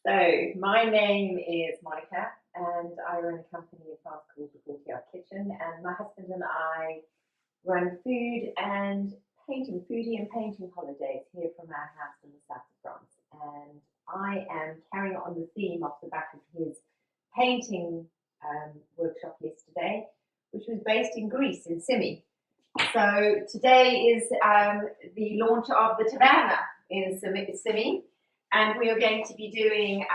So, my name is Monica, and I run a company in France called the 40 Hour Kitchen. And my husband and I run foodie and painting holidays here from our house in the south of France. And I am carrying on the theme off the back of his painting workshop yesterday, which was based in Greece, in Simi. So today is the launch of the taverna in Simi, and we are going to be doing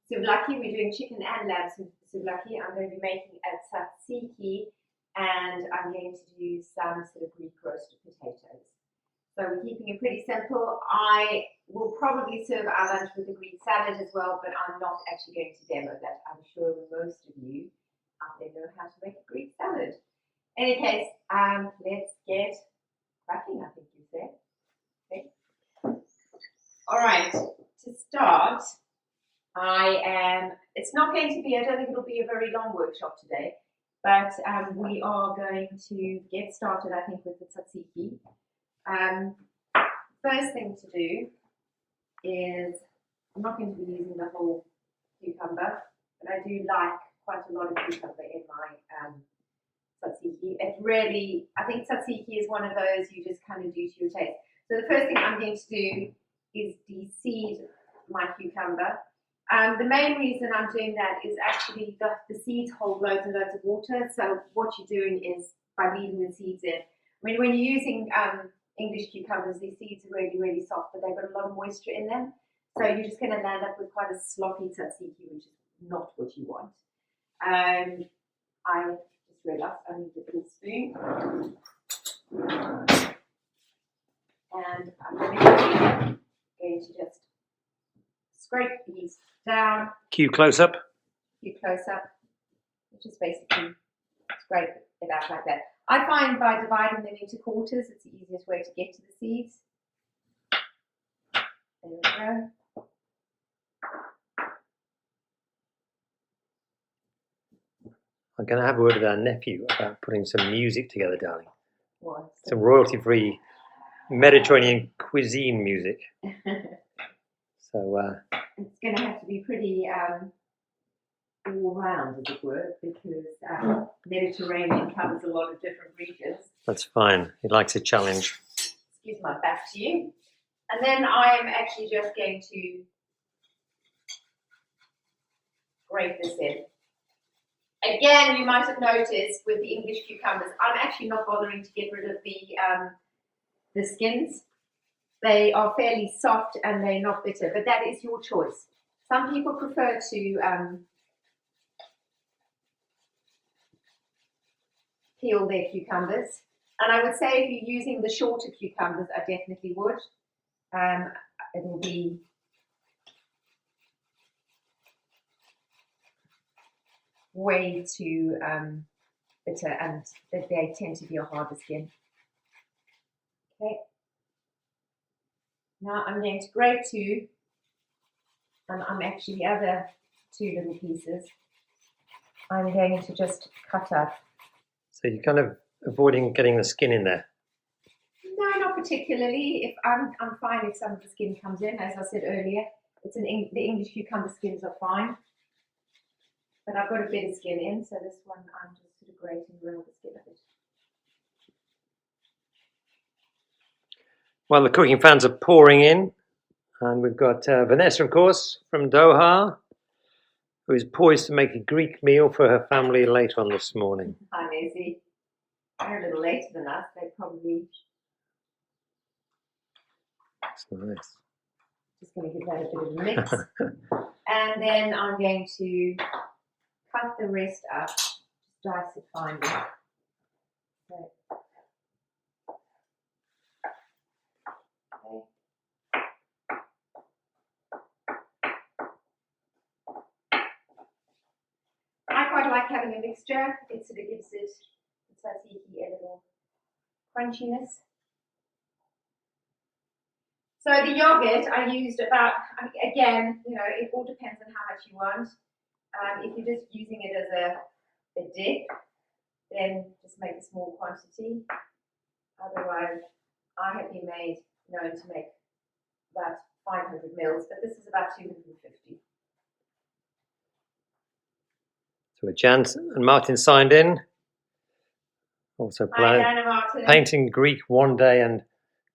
souvlaki. We're doing chicken and lamb souvlaki. I'm going to be making a tzatsiki, and I'm going to do some sort of Greek roasted potatoes. So we're keeping it pretty simple. I will probably serve our lunch with a Greek salad as well, but I'm not actually going to demo that. I'm sure most of you out there know how to make a Greek salad. In any case, let's get cracking, I think you said. Okay. All right, to start, it's not going to be, I don't think it'll be a very long workshop today, but we are going to get started, I think, with the tzatziki. First thing to do is, I'm not going to be using the whole cucumber, but I do like quite a lot of cucumber in my tzatziki. I think tzatziki is one of those you just kind of do to your taste. So the first thing I'm going to do is de-seed my cucumber. The main reason I'm doing that is actually the seeds hold loads and loads of water. So what you're doing is by leaving the seeds in. I mean, when you're using English cucumbers, these seeds are really, really soft, but they've got a lot of moisture in them. So you're just going to land up with quite a sloppy tzatziki, which is not what you want. I just realised I need a little spoon. And I'm going to just scrape these down. Cue close up. Which is basically scrape it out like that. I find by dividing them into quarters, it's the easiest way to get to the seeds. There we go. I'm going to have a word with our nephew about putting some music together, darling. What? Some royalty-free Mediterranean cuisine music. So it's going to have to be pretty all round, as it were, because Mediterranean covers a lot of different regions. That's fine. He likes a challenge. Excuse my back to you. And then I am actually just going to grate this in. Again, you might have noticed with the English cucumbers, I'm actually not bothering to get rid of the skins. They are fairly soft and they're not bitter, but that is your choice. Some people prefer to peel their cucumbers, and I would say if you're using the shorter cucumbers, I definitely would. It will be way too bitter, and they tend to be a harder skin. Okay. Now I'm going to grate two, and I'm actually the other two little pieces I'm going to just cut up. So you're kind of avoiding getting the skin in there? No, not particularly. If I'm fine if some of the skin comes in. As I said earlier, the English cucumber skins are fine. But I've got a bit of skin in, so this one I'm just sort of grating around the skin of it. Well, the cooking fans are pouring in, and we've got Vanessa, of course, from Doha, who is poised to make a Greek meal for her family later on this morning. Hi, Maisie. They're a little later than us. They probably... That's nice. Just going to give that a bit of a mix. And then I'm going to cut the rest up, just dice it finely. So, I quite like having a mixture. It sort of gives it tzatziki a little crunchiness. So the yogurt I used about, again, you know, it all depends on how much you want. If you're just using it as a dip, then just make a small quantity. Otherwise, I have been known to make about 500 mils, but this is about 250. So Jan and Martin signed in. Also Hi, Jan and Martin. painting Greek one day and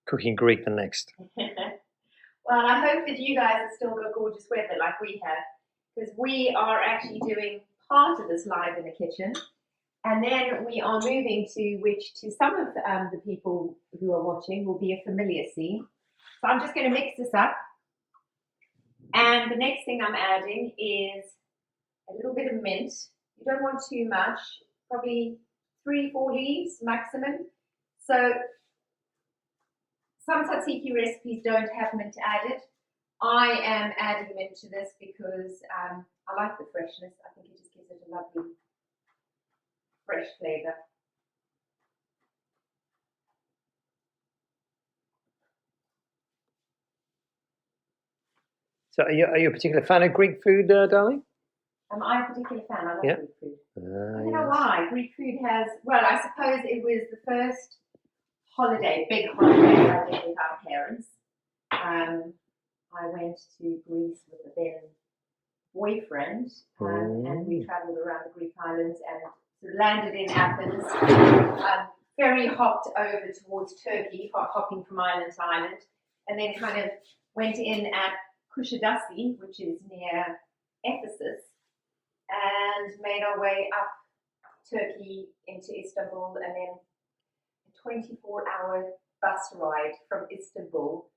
cooking Greek the next. Well, I hope that you guys have still got gorgeous weather like we have, because we are actually doing part of this live in the kitchen, and then we are moving to some of the people who are watching will be a familiar scene. So I'm just going to mix this up, and the next thing I'm adding is a little bit of mint. You don't want too much, probably 3-4 leaves maximum. So some tzatziki recipes don't have mint added. I am adding mint to this because I like the freshness. I think it just gives it a lovely fresh flavour. So are you a particular fan of Greek food, darling? Am I a particular fan? I love Yeah. Greek food. I don't know why. Greek food has, well, I suppose it was the first big holiday I did with our parents. I went to Greece with a then boyfriend, and we travelled around the Greek islands and sort of landed in Athens. Ferry hopped over towards Turkey, hopping from island to island, and then kind of went in at Kushadasi, which is near Ephesus, and made our way up Turkey into Istanbul, and then a 24-hour bus ride from Istanbul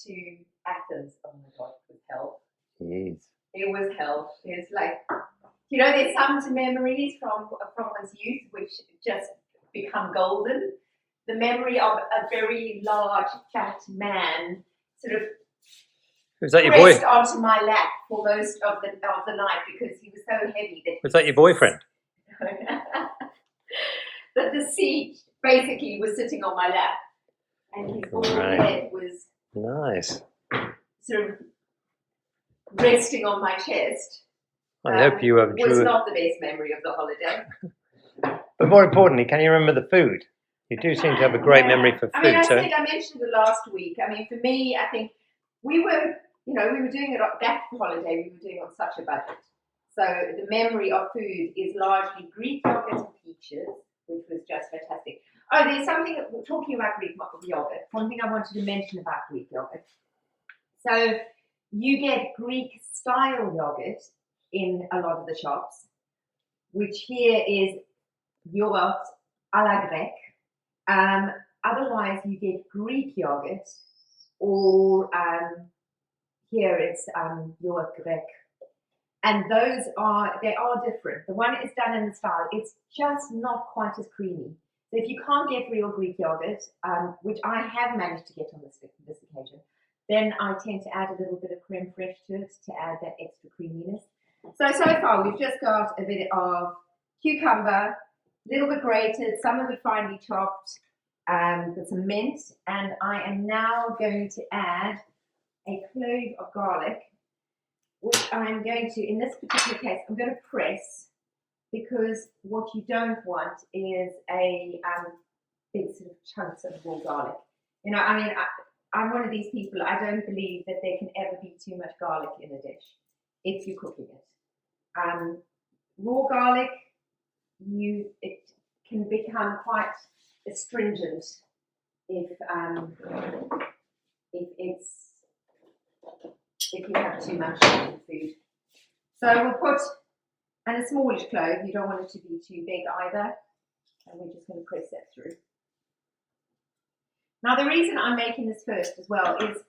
to Athens. Oh my God, it was hell. Jeez. It was hell. It's like, you know, there's some memories from one's youth which just become golden. The memory of a very large, fat man sort of Was that your boy? pressed onto my lap for most of the night because he was so heavy that. Was that your boyfriend? That the seat basically was sitting on my lap, and his bald head was nice, sort of resting on my chest. I hope you have. Was not the best memory of the holiday. But more importantly, can you remember the food? You do seem to have a great memory for food. I mean, I mentioned it last week. I mean, for me, I think we were doing it that holiday. We were doing it on such a budget. So the memory of food is largely Greek yogurt and peaches, which was just fantastic. Oh, there's something, talking about Greek yogurt, one thing I wanted to mention about Greek yogurt. So you get Greek style yogurt in a lot of the shops, which here is yogurt à la grecque. Otherwise, you get Greek yogurt, or here it's yogurt grec. And they are different. The one is done in the style, it's just not quite as creamy. So if you can't get real Greek yogurt, which I have managed to get on this occasion, then I tend to add a little bit of creme fraiche to it to add that extra creaminess. So far we've just got a bit of cucumber, a little bit grated, some of it finely chopped, with some mint, and I am now going to add a clove of garlic, which I'm going to, in this particular case, I'm going to press, because what you don't want is a big sort of chunks of raw garlic. You know, I mean, I'm one of these people, I don't believe that there can ever be too much garlic in a dish if you're cooking it. Raw garlic, it can become quite astringent if you have too much in food. So we'll put, and a smallish clove, you don't want it to be too big either, and we're just going to press that through. Now the reason I'm making this first as well is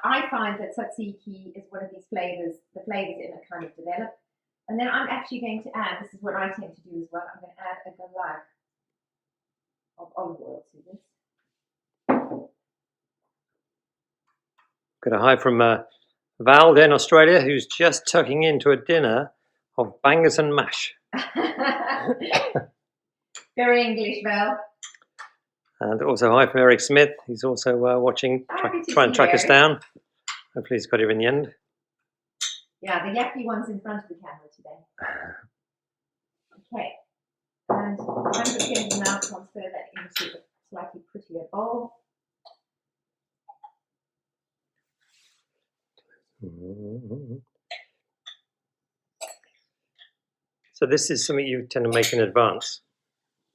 I find that tzatziki is one of these flavors, the flavors in it kind of develop, and then I'm actually going to add, this is what I tend to do as well, I'm going to add a galak of olive oil to this. Got a hi from Val in Australia, who's just tucking into a dinner of bangers and mash. Very English, Val. And also hi from Eric Smith. He's also watching, try and track us down. Hopefully he's got here in the end. Yeah, the yappy one's in front of the camera today. Okay. And I'm going to now transfer that into a slightly prettier bowl. So this is something you tend to make in advance.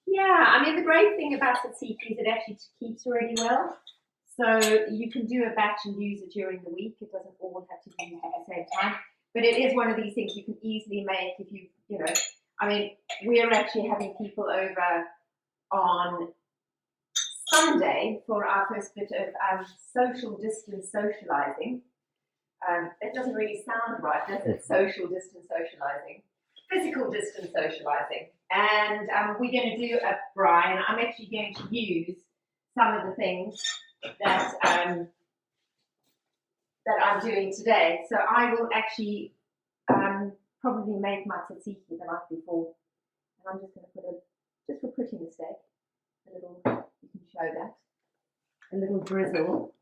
Yeah, I mean, the great thing about tzatziki is it actually keeps really well. So you can do a batch and use it during the week. It doesn't all have to be used at the same time. But it is one of these things you can easily make if you know, I mean, we're actually having people over on Sunday for our first bit of social distance socializing. It doesn't really sound right, does it? Social distance socializing. Physical distance socializing. And we're going to do a braai, and I'm actually going to use some of the things that that I'm doing today. So I will actually probably make my tzatziki the night before, and I'm just going to put just for prettiness sake, a little, you can show that, a little drizzle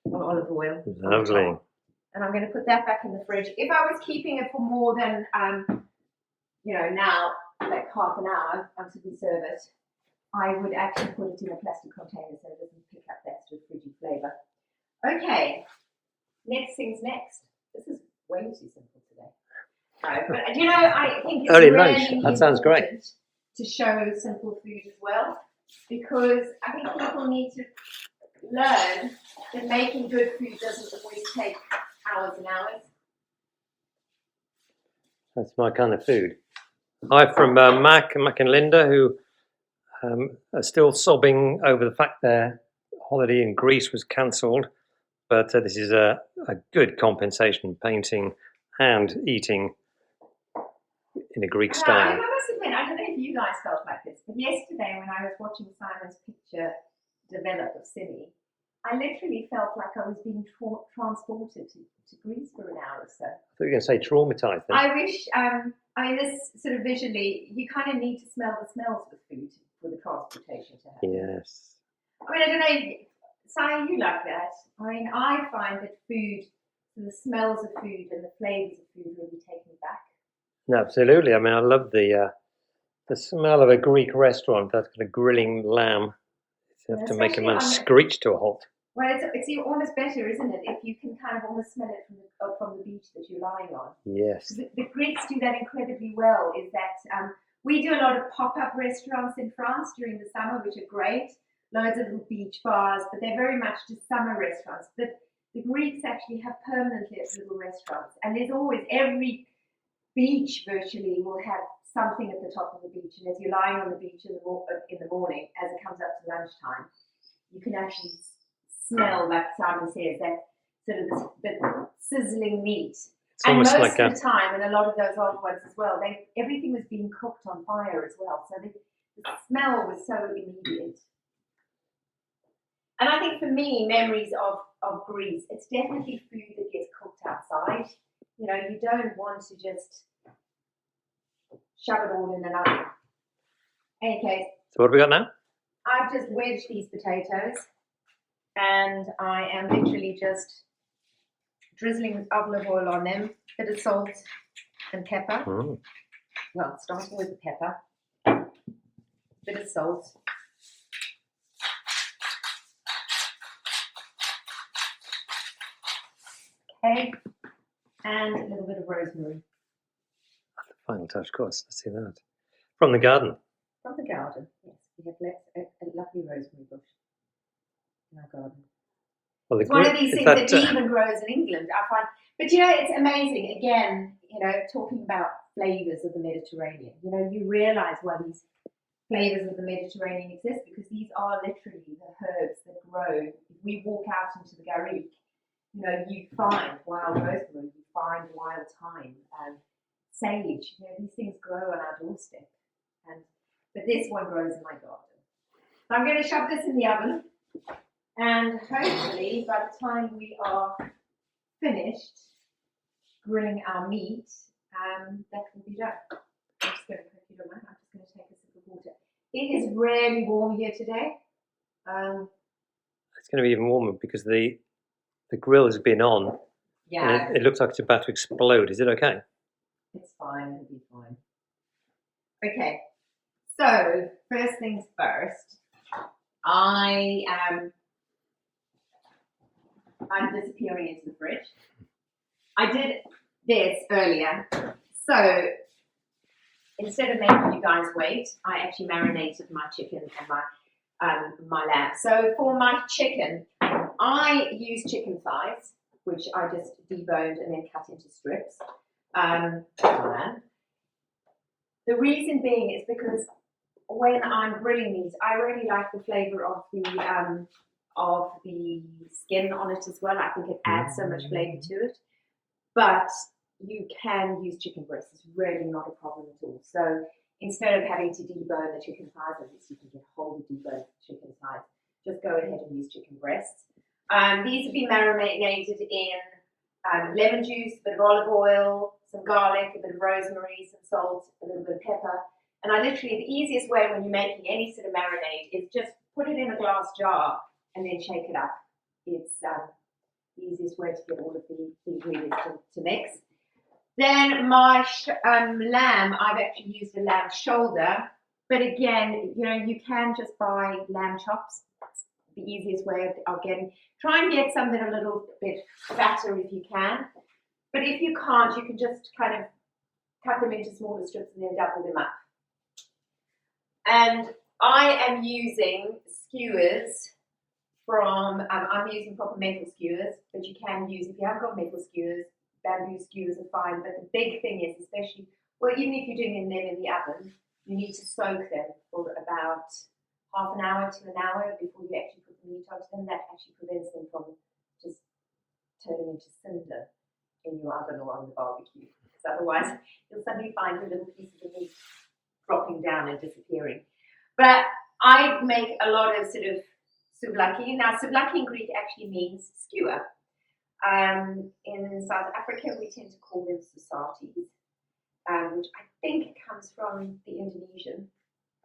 of olive oil. Lovely. And I'm going to put that back in the fridge. If I was keeping it for more than, now, like half an hour until we serve it, I would actually put it in a plastic container so it doesn't pick up that sort of fridgy flavour. Okay, next thing's next. This is way too simple today. But I think it's early really lunch. That sounds great. To show simple food as well, because I think people need to learn that making good food doesn't always take hours and hours. That's my kind of food. Hi from Mac and Linda, who are still sobbing over the fact their holiday in Greece was cancelled. But this is a good compensation, painting and eating in a Greek style. I must admit, I don't know if you guys felt like this, but yesterday when I was watching Simon's picture develop of Simi, I literally felt like I was being transported to Greece for an hour or so. I thought you were going to say traumatised then. I wish, this sort of visually, you kind of need to smell the smells with food for the transportation to happen. Yes. I mean, I don't know, Si, you like that. I mean, I find that food, the smells of food and the flavours of food really take me back. No, absolutely. I mean, I love the smell of a Greek restaurant. That kind of grilling lamb. You have to make a man screech to a halt. Well, it's almost better, isn't it, if you can kind of almost smell it from the beach that you're lying on. Yes. The Greeks do that incredibly well. Is that we do a lot of pop-up restaurants in France during the summer, which are great. Loads of little beach bars, but they're very much just summer restaurants. But the Greeks actually have permanently little restaurants, and there's always, every beach virtually will have something at the top of the beach, and as you're lying on the beach in the morning, as it comes up to lunchtime, you can actually smell, like Simon says, that sort of the sizzling meat. It's and most like of the time, and a lot of those old ones as well, everything was being cooked on fire as well, so the smell was so immediate. And I think for me, memories of Greece, it's definitely food that gets cooked outside. You know, you don't want to just shove it all in an oven. Any case. So what have we got now? I've just wedged these potatoes, and I am literally just drizzling with olive oil on them, a bit of salt and pepper. Mm. Well, starting with the pepper, bit of salt. Okay, and a little bit of rosemary. The final touch, of course. Let's see that. From the garden. From the garden, yes. We have a lovely rosemary bush in our garden. Well, it's one of these things that even grows in England, I find. But it's amazing. Again, talking about flavours of the Mediterranean. You realise why these flavours of the Mediterranean exist, because these are literally the herbs that grow. If we walk out into the Garrigue, you find wild rosemary, you find wild thyme, sage. These things grow on our doorstep. But this one grows in my garden. So I'm going to shove this in the oven, and hopefully by the time we are finished grilling our meat, that will be done. I'm just going to cook it on. I'm just going to take a sip of water. It is really warm here today. It's going to be even warmer because the grill has been on. Yeah. And it looks like it's about to explode. Is it okay? It's fine. It'll be fine. Okay. So first things first. I'm disappearing into the fridge. I did this earlier. So instead of making you guys wait, I actually marinated my chicken and my lamb. So for my chicken, I use chicken thighs, which I just deboned and then cut into strips. The reason being is because when I'm grilling these, I really like the flavour of the skin on it as well. I think it adds so much flavour to it. But you can use chicken breast. It's really not a problem at all. So instead of having to debone the chicken thighs, at least you can get hold of deboned chicken thighs. Just go ahead and use chicken breasts. These have been marinated in lemon juice, a bit of olive oil, some garlic, a bit of rosemary, some salt, a little bit of pepper. And I literally, the easiest way when you're making any sort of marinade is just put it in a glass jar and then shake it up. It's the easiest way to get all of the ingredients to mix. Then my lamb, I've actually used a lamb shoulder. But again, you can just buy lamb chops. That's the easiest way of getting. Try and get something a little bit fatter if you can. But if you can't, you can just kind of cut them into smaller strips and then double them up. And I am using skewers from, I'm using proper metal skewers, but you can use, if you haven't got metal skewers, bamboo skewers are fine. But the big thing is, especially, well, even if you're doing them in the oven, you need to soak them for about half an hour to an hour before you actually put the meat onto them. That actually prevents them from just turning into cinder in your oven or on the barbecue. Because otherwise, you'll suddenly find the little pieces of meat dropping down and disappearing. But I make a lot of sort of souvlaki. Now, souvlaki in Greek actually means skewer. In South Africa, we tend to call them sausages, which I think comes from the Indonesian.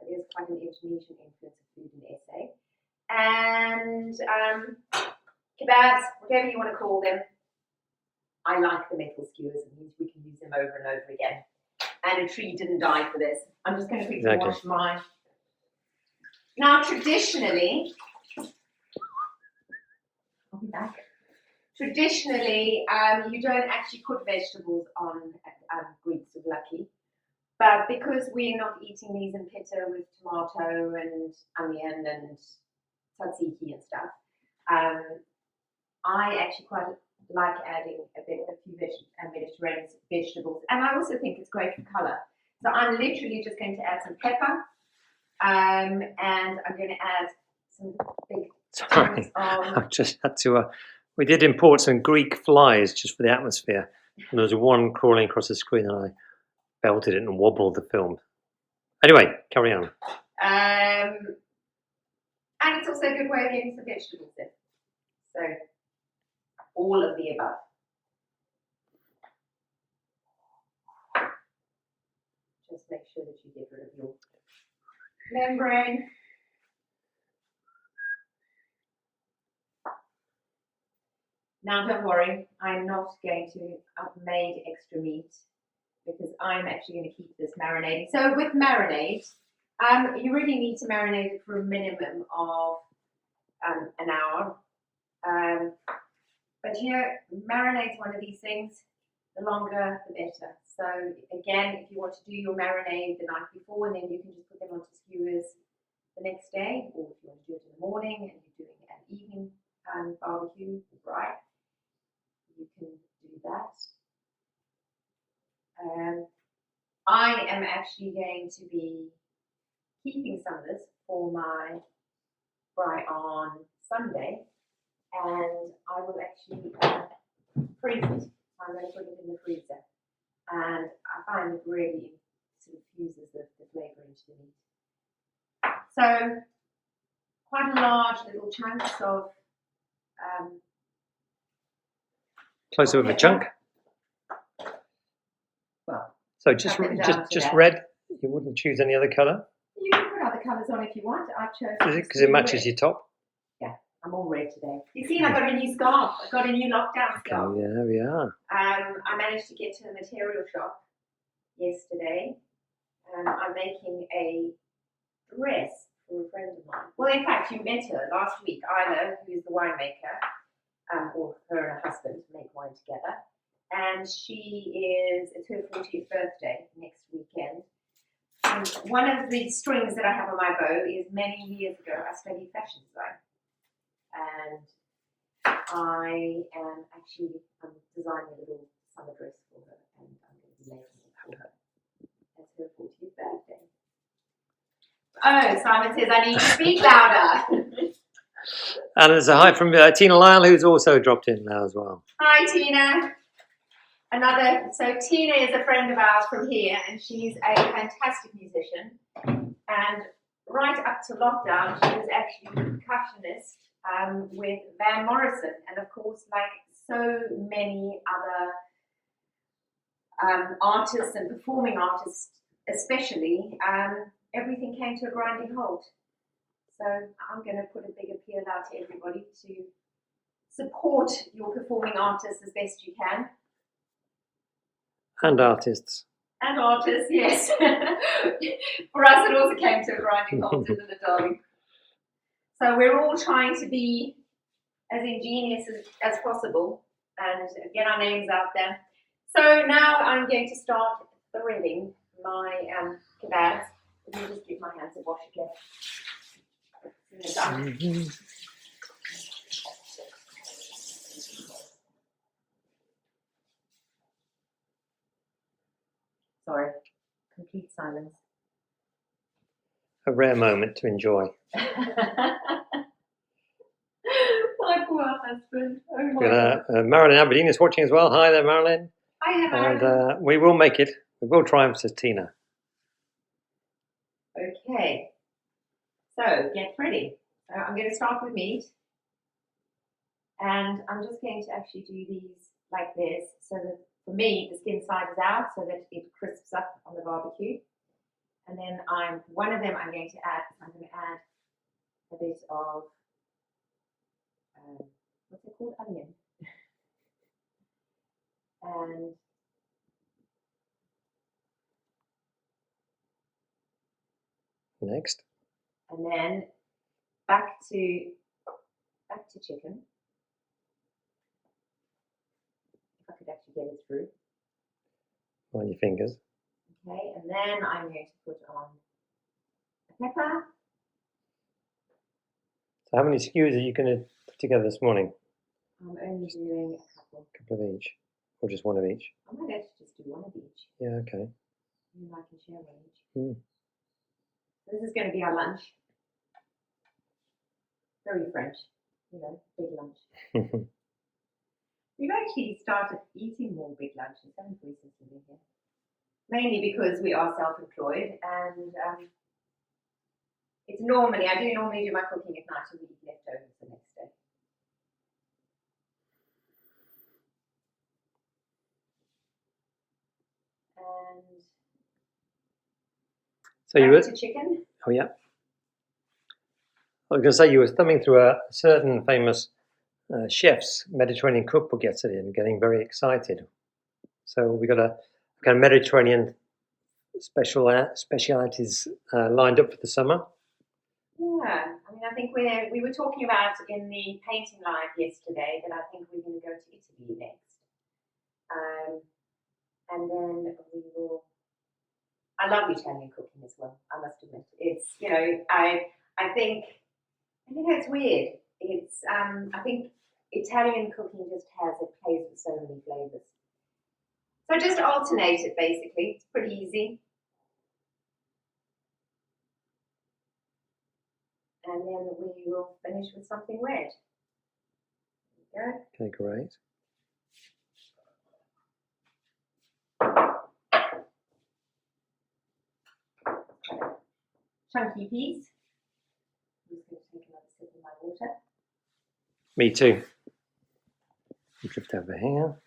There's quite an Indonesian influence of food in SA. And kebabs, whatever you want to call them. I like the metal skewers. It means we can use them over and over again. And a tree didn't die for this. I'm just going to quickly wash mine. Now, traditionally, I'll be back. Traditionally, you don't actually put vegetables on Greek souvlaki. But because we're not eating these in pitta with tomato and onion and tzatziki and stuff, I actually quite like adding a few Mediterranean vegetables. And I also think it's great for colour. So I'm literally just going to add some pepper. And I'm going to add some big Sorry, I've just had to... we did import some Greek flies just for the atmosphere. And there was one crawling across the screen and I belted it and wobbled the film. Anyway, carry on. And it's also a good way of getting some vegetables in. So, all of the above. Just make sure that you get rid of your membrane. Now, don't worry, I'm not going to have made extra meat because I'm actually going to keep this marinating. So with marinade, you really need to marinate it for a minimum of an hour. But marinade's one of these things, the longer the better. So again, if you want to do your marinade the night before, and then you can just put them onto skewers the next day, or if you want to do it in the morning and you're doing an evening barbecue, right? You can do that. I am actually going to be keeping some of this for my fry on Sunday, and I will actually freeze it. I'm going to put it in the freezer, and I find it really sort of fuses the flavour into the meat. So, quite a large little chunks of closer with a chunk. Well, so just red. You wouldn't choose any other colour. You can put other colours on if you want. I've chosen. Is it because it matches your top? Yeah, I'm all red today. You see, I got a new scarf. I got a new lockdown scarf. Oh, yeah, there we are. I managed to get to the material shop yesterday, and I'm making a dress for a friend of mine. Well, in fact, you met her last week, Isla, who is the winemaker, or her and her husband make wine together. And it's her 40th birthday next weekend. one of the strings that I have on my bow is many years ago I studied fashion design, and I am actually designing a little summer dress for her, and I'm going to be making it for her as her 40th birthday. Oh, Simon says I need to speak louder. And there's a hi from Tina Lyle, who's also dropped in now as well. Hi, Tina. So Tina is a friend of ours from here, and she's a fantastic musician. And right up to lockdown, she was actually a percussionist with Van Morrison, and of course, like so many other artists and performing artists, especially, everything came to a grinding halt. So I'm going to put a big appeal out to everybody to support your performing artists as best you can. And artists. And artists, yes. For us, it also came to a grinding halt, didn't it, darling? So we're all trying to be as ingenious as possible and get our names out there. So now I'm going to start threading my kebabs. Let me just give my hands a wash again. Sorry, complete silence. A rare moment to enjoy. My poor husband. Oh my God. Marilyn Aberdeen is watching as well. Hi there, Marilyn. Hi, Marilyn. And we will make it. We will triumph, says Tina. Okay. So get ready. So I'm going to start with meat. And I'm just going to actually do these like this so that for me the skin side is out so that it crisps up on the barbecue. And then one of them I'm going to add a bit of what's it called? Onion. And next. And then back to chicken. If I could actually get it through. On your fingers. Okay, and then I'm going to put on a pepper. So how many skews are you going to put together this morning? I'm only doing a couple. A couple of each? Or just one of each? I might actually just do one of each. Yeah, okay. And I can share one each. Mm. This is going to be our lunch. Very French, big lunch. We've actually started eating more big lunches, haven't we, since we've been here? Mainly because we are self-employed, and I do normally do my cooking at night and we eat leftovers the next day. And so you were to chicken. Oh yeah. I was going to say you were thumbing through a certain famous chef's Mediterranean cookbook yesterday and getting very excited. So we got a kind of Mediterranean specialities lined up for the summer. Yeah, I think we were talking about in the painting live yesterday that I think we're going to go to Italy next, and then we will. I love Italian cooking as well. I must admit, it's I think it's weird. It's I think Italian cooking just plays with so many flavors. So just alternate it basically. It's pretty easy. And then we will finish with something red. There we go. Okay, great. Chunky piece. I'm just going to take another sip of my water. Me too. Drift over here.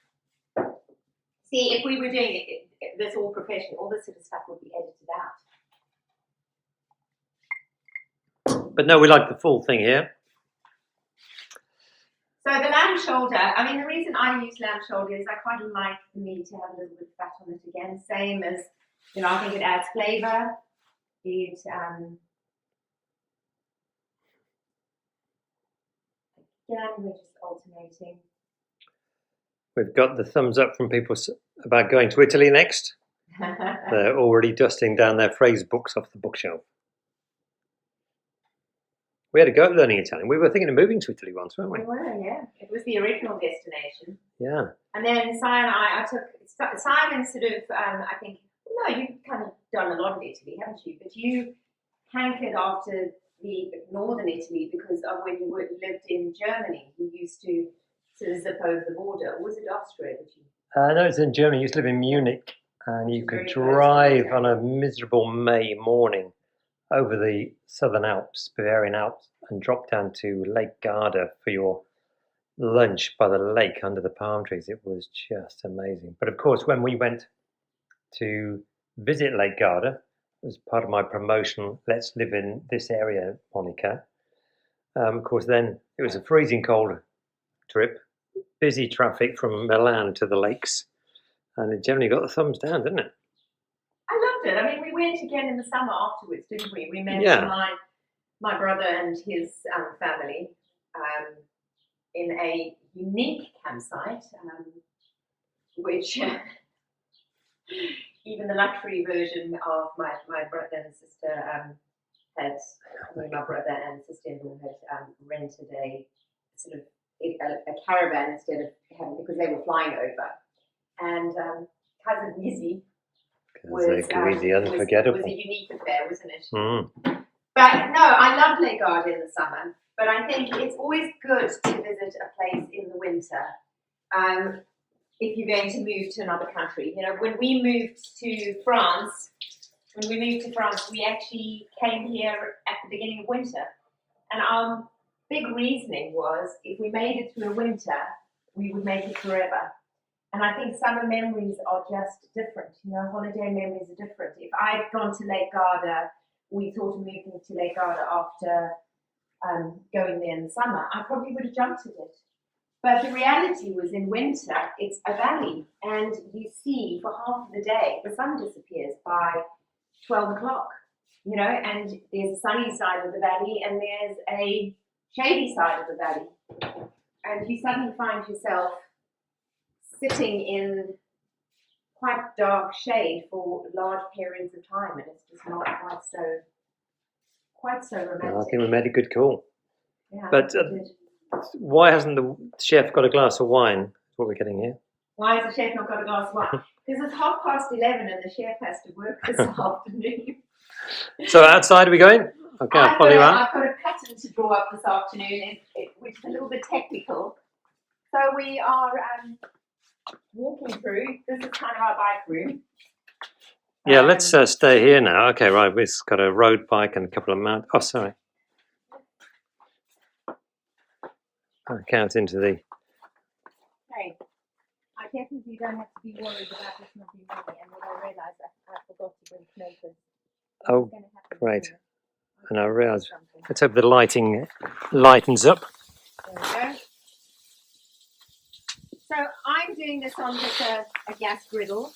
See, if we were doing this all professional, all this sort of stuff would be edited out. But no, we like the full thing here. So the lamb shoulder, the reason I use lamb shoulder is I quite like the meat to have a little bit of fat on it again. Same as, I think it adds flavour. It, again, we're just alternating. We've got the thumbs up from people about going to Italy next. They're already dusting down their phrase books off the bookshelf. We had to go learning Italian. We were thinking of moving to Italy once, weren't we? We were, yeah. It was the original destination. Yeah. And then Simon, I took Simon sort of, I think, no, you've kind of done a lot of Italy, haven't you? But you hankered after the northern Italy because of when you lived in Germany. You used to sort of zip over the border. Or was it Austria that you? No, it's in Germany. I used to live in Munich, and you could Very close to drive Italy. on a miserable May morning over the southern Alps, Bavarian Alps, and drop down to Lake Garda for your lunch by the lake under the palm trees. It was just amazing. But of course, when we went to visit Lake Garda, as part of my promotion, let's live in this area, Monica. Of course, then it was a freezing cold trip, busy traffic from Milan to the lakes, and it generally got the thumbs down, didn't it? I loved it. I mean, we went again in the summer afterwards, didn't we? We met my brother and his family in a unique campsite, which even the luxury version of my brother and sister my brother and sister-in-law had rented a sort of a caravan instead of having, because they were flying over, and cousin Lizzie was unforgettable. Was a unique affair, wasn't it? Mm. But no, I love Lake Garda in the summer, but I think it's always good to visit a place in the winter. If you're going to move to another country, you know, when we moved to France, we actually came here at the beginning of winter, and our big reasoning was if we made it through a winter, we would make it forever. And I think summer memories are just different. You know, holiday memories are different. If I'd gone to Lake Garda, we thought of moving to Lake Garda after going there in the summer, I probably would have jumped at it. But the reality was in winter, it's a valley, and you see for half of the day, the sun disappears by 12 o'clock, you know, and there's a sunny side of the valley and there's a shady side of the valley. And you suddenly find yourself sitting in quite dark shade for large periods of time, and it's just not quite so romantic. Well, I think we made a good call. Yeah, but why hasn't the chef got a glass of wine? That's what we're getting here. Why has the chef not got a glass of wine? Because it's 11:30 and the chef has to work this afternoon. So outside are we going? Okay, I'll follow you out. I've got a pattern to draw up this afternoon, which is a little bit technical. So we are walking through. This is kind of our bike room. Yeah, let's stay here now. Okay, right. We've got a road bike and a couple of mount. Oh, sorry. I count into the. Okay. I definitely don't have to be worried about this not being ready. And what I realised, I forgot to bring smokers. Oh, great. And I realised. Let's hope the lighting lightens up. There we go. So I'm doing this on just a gas griddle,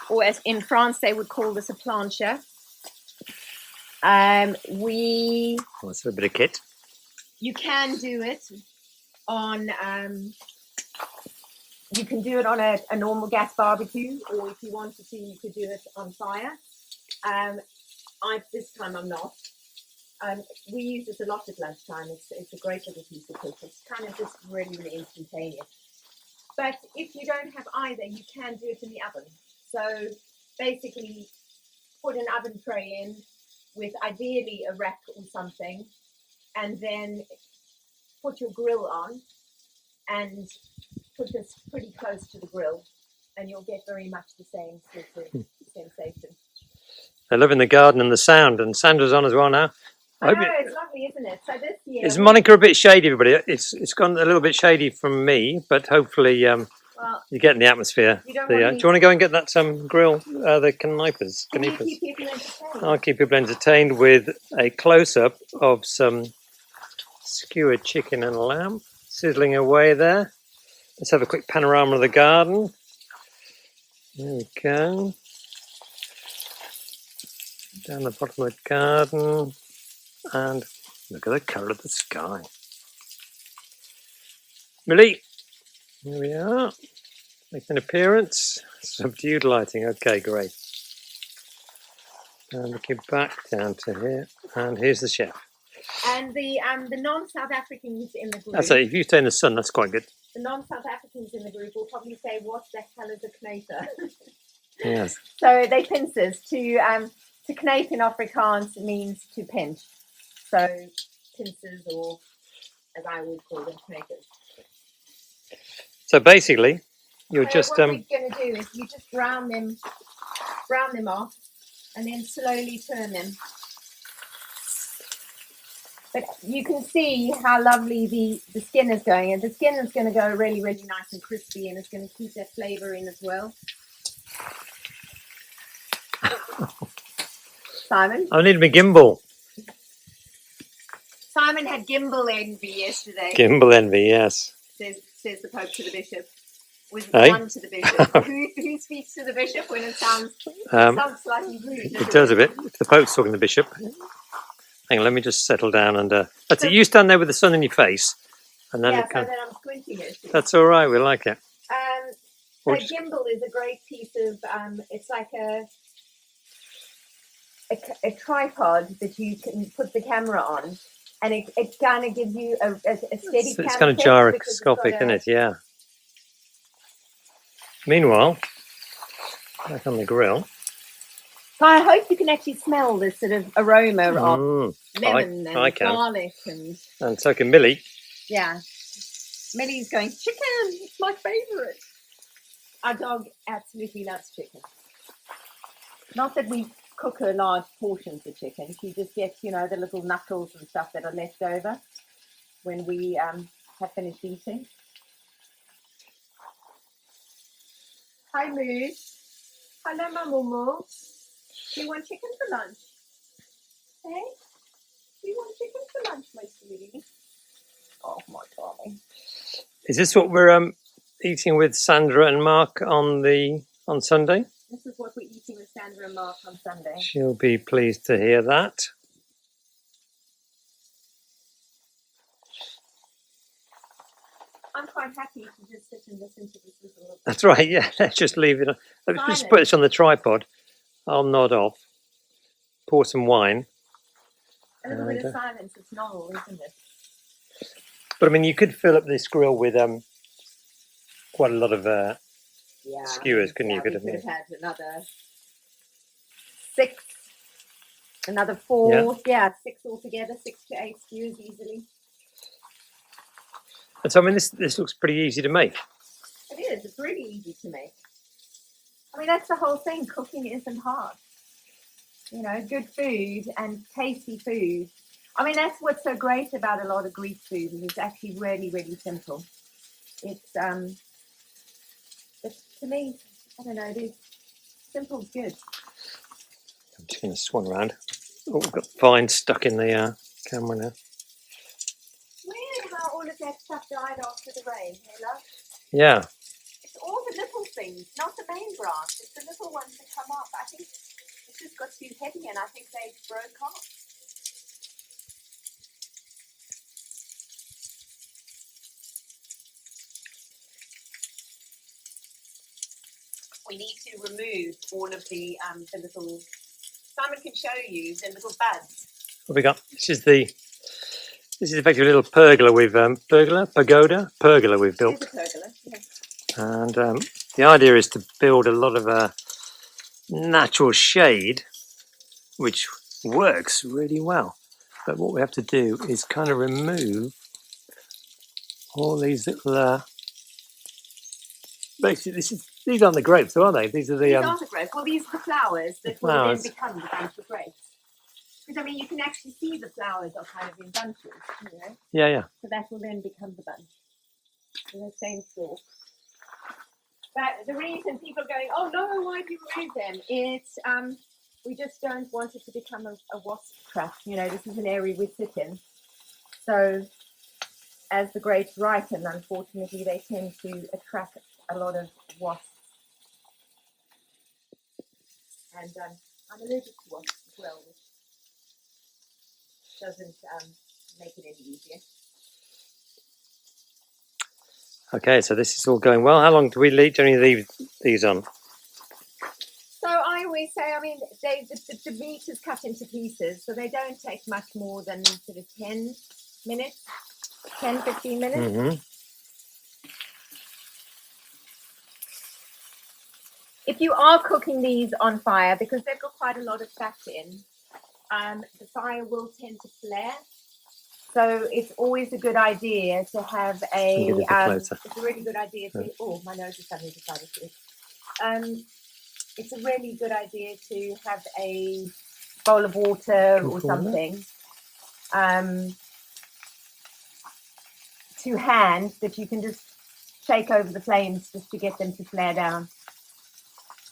or as in France they would call this a plancha. That's a bit of kit. You can do it on you can do it on a normal gas barbecue, or if you wanted to, you could do it on fire. This time I'm not. We use this a lot at lunchtime. It's a great little piece of cook. It's kind of just really instantaneous. But if you don't have either, you can do it in the oven. So basically, put an oven tray in with ideally a rack or something, and then put your grill on and put this pretty close to the grill, and you'll get very much the same sort of sensation. I live in the garden and the sound, and Sandra's on as well now. I know, it's lovely, isn't it? So this year... Is Monica a bit shady, everybody? It's gone a little bit shady from me, but hopefully you're getting the atmosphere. Do you want to go and get that grill, the canipers? Can you keep people entertained? I'll keep people entertained with a close-up of some skewered chicken and lamb sizzling away there. Let's have a quick panorama of the garden. There we go. Down the bottom of the garden. And look at the colour of the sky. Millie, here we are. Make an appearance. Subdued lighting. Okay, great. And we get back down to here. And here's the chef. And the non-South Africans in the group. That's it. If you stay in the sun, that's quite good. The non-South Africans in the group will probably say, "What the hell is a kneiter?" Yes. So they pincers. To kneip in Afrikaans means to pinch. So pincers, or as I would call them, kniters. So basically, you're so just what we're going to do is you just brown them off, and then slowly turn them. But you can see how lovely the skin is going, and the skin is going to go really, really nice and crispy, and it's going to keep that flavour in as well. Simon? I need my gimbal. Simon had gimbal envy yesterday. Gimbal envy, yes. Says the Pope to the Bishop. Was Hey? one to the Bishop. Who speaks to the Bishop when it sounds slightly rude? It does a bit. If the Pope's talking to the Bishop. Hang on, let me just settle down and that's it. You stand there with the sun in your face, and then yeah, so then I'm squinting it. That's all right. We like it. So gimbal is a great piece of. It's like a tripod that you can put the camera on, and it kind of gives you a steady. It's kind of gyroscopic, isn't it? Yeah. Meanwhile, back on the grill. So I hope you can actually smell this sort of aroma of lemon and garlic and so can Millie. Yeah, Millie's going, chicken. It's my favourite. Our dog absolutely loves chicken. Not that we cook her large portions of chicken. She just gets, the little knuckles and stuff that are left over when we have finished eating. Hi, Moose. Hello, Mamumu. Do you want chicken for lunch? Hey? Do you want chicken for lunch, my sweetie? Oh, my darling. Is this what we're eating with Sandra and Mark on Sunday? This is what we're eating with Sandra and Mark on Sunday. She'll be pleased to hear that. I'm quite happy to just sit and listen to this little. That's right, yeah. Let's just leave it. Let's just put this on the tripod. I'll nod off. Pour some wine. A little bit of silence. It's novel, isn't it? But I mean, you could fill up this grill with quite a lot of skewers, couldn't you? We could have had another 6, another 4. Yeah, 6 altogether, 6 to 8 skewers easily. And so, I mean, this looks pretty easy to make. It is. It's really easy to make. I mean, that's the whole thing. Cooking isn't hard. Good food and tasty food. I mean, that's what's so great about a lot of Greek food. Is it's actually really, really simple. It's to me, I don't know. It is simple's good. I'm just going to swan around. Oh, we've got vines stuck in the camera now. Weird how all of that stuff died after the rain, hey love? Yeah. It's all the little things, not the main branch. It's the little ones that come off. I think it's just got too heavy, and I think they broke off. We need to remove all of the little. Simon can show you the little buds. What have we got? This is effectively a little pergola we've pergola we've built. It's a pergola, yes. And the idea is to build a lot of natural shade, which works really well. But what we have to do is kind of remove all these little. Basically, these aren't the grapes, are they? These are the. These aren't the grapes. Well, these are the flowers that will then become the bunch of grapes. Because I mean, you can actually see the flowers are kind of in bunches, Yeah, yeah. So that will then become the bunch. In the same stalk. But the reason people are going, oh no, why do you remove them? It's we just don't want it to become a wasp trap. This is an area we sit in. So as the grapes ripen, unfortunately, they tend to attract a lot of wasps. And I'm allergic to wasps as well, which doesn't make it any easier. Okay, so this is all going well. How long do we generally leave these on? So I always say, I mean, the meat is cut into pieces, so they don't take much more than sort of 10 minutes, 10, 15 minutes. Mm-hmm. If you are cooking these on fire, because they've got quite a lot of fat in, the fire will tend to flare. So it's always a good idea to have Get a bit closer. it's a really good idea to, oh, my nose has suddenly decided to. It's a really good idea to have a bowl of water or something to hand that you can just shake over the flames just to get them to flare down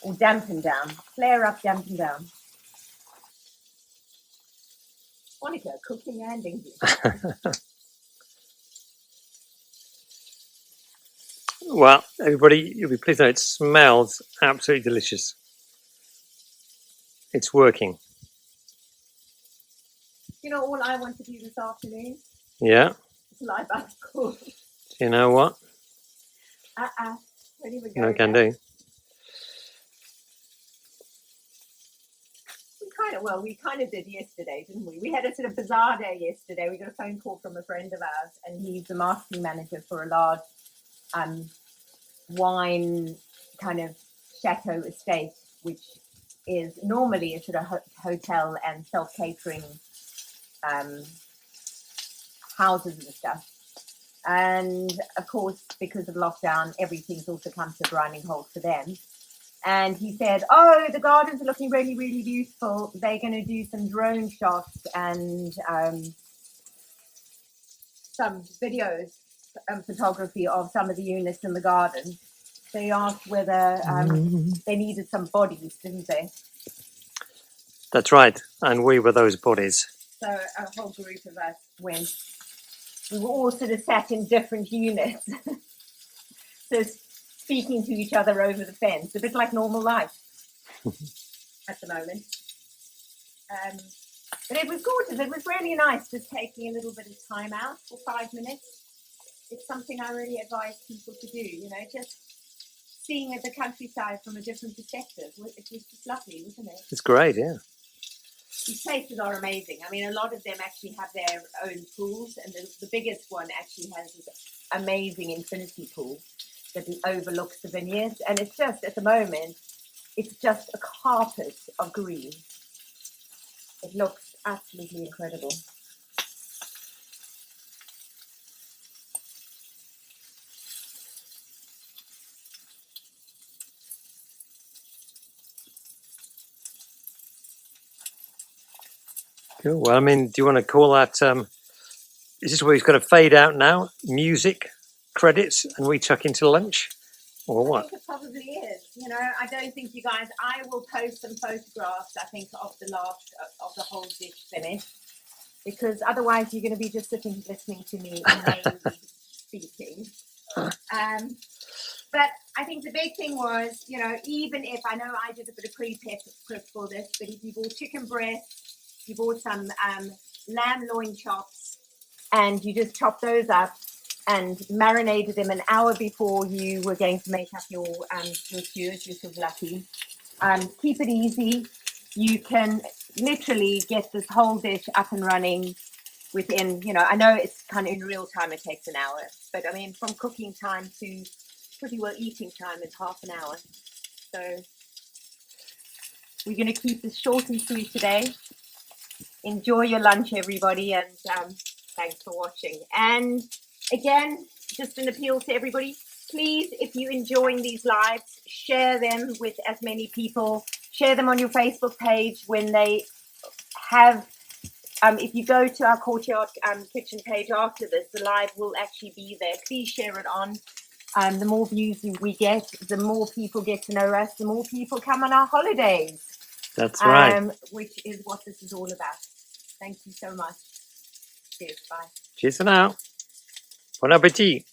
or dampen down. Flare up, dampen down. Monica, cooking and English. Well, everybody, you'll be pleased to know it smells absolutely delicious. It's working. You know, all I want to do this afternoon Yeah. is lie back cool. Do you know what? Where do we go? No can do. We kind of did yesterday, didn't we? We had a sort of bizarre day yesterday. We got a phone call from a friend of ours, and he's the marketing manager for a large wine kind of chateau estate, which is normally a sort of hotel and self-catering houses and stuff. And of course, because of lockdown, everything's also come to a grinding halt for them. And he said, oh, the gardens are looking really, really beautiful. They're going to do some drone shots and some videos and photography of some of the units in the garden. They asked whether they needed some bodies, didn't they? That's right. And we were those bodies. So a whole group of us went. We were all sort of sat in different units. So speaking to each other over the fence, a bit like normal life at the moment. But it was gorgeous. It was really nice just taking a little bit of time out for 5 minutes. It's something I really advise people to do, you know, just seeing the countryside from a different perspective. It was just lovely, wasn't it? It's great, yeah. These places are amazing. I mean, a lot of them actually have their own pools, and the biggest one actually has this amazing infinity pool that overlooks the vineyards, and it's just, at the moment, it's just a carpet of green. It looks absolutely incredible. Cool. Well, I mean, do you want to call that, is this where he's going to fade out now? Music, credits, and we chuck into lunch? Or what? I think it probably is. You know, I don't think you guys, I will post some photographs, I think, of the last, of the whole dish finished, because otherwise you're going to be just sitting listening to me inanely speaking. But I think the big thing was, you know, even if, I know I did a bit of prep for this, but if you bought chicken breast, you bought some lamb loin chops, and you just chopped those up and marinated them an hour before you were going to make up your stews, your souvlaki. Keep it easy. You can literally get this whole dish up and running within, you know, I know it's kind of in real time, it takes an hour, but I mean, from cooking time to pretty well eating time is half an hour. So we're going to keep this short and sweet today. Enjoy your lunch, everybody, and thanks for watching. And again, just an appeal to everybody, please, if you're enjoying these lives, share them with as many people. Share them on your Facebook page when they have, if you go to our Courtyard Kitchen page after this, the live will actually be there. Please share it on. The more views we get, the more people get to know us, the more people come on our holidays. That's right. Which is what this is all about. Thank you so much. Cheers. Bye. Cheers for now. Bon appetit.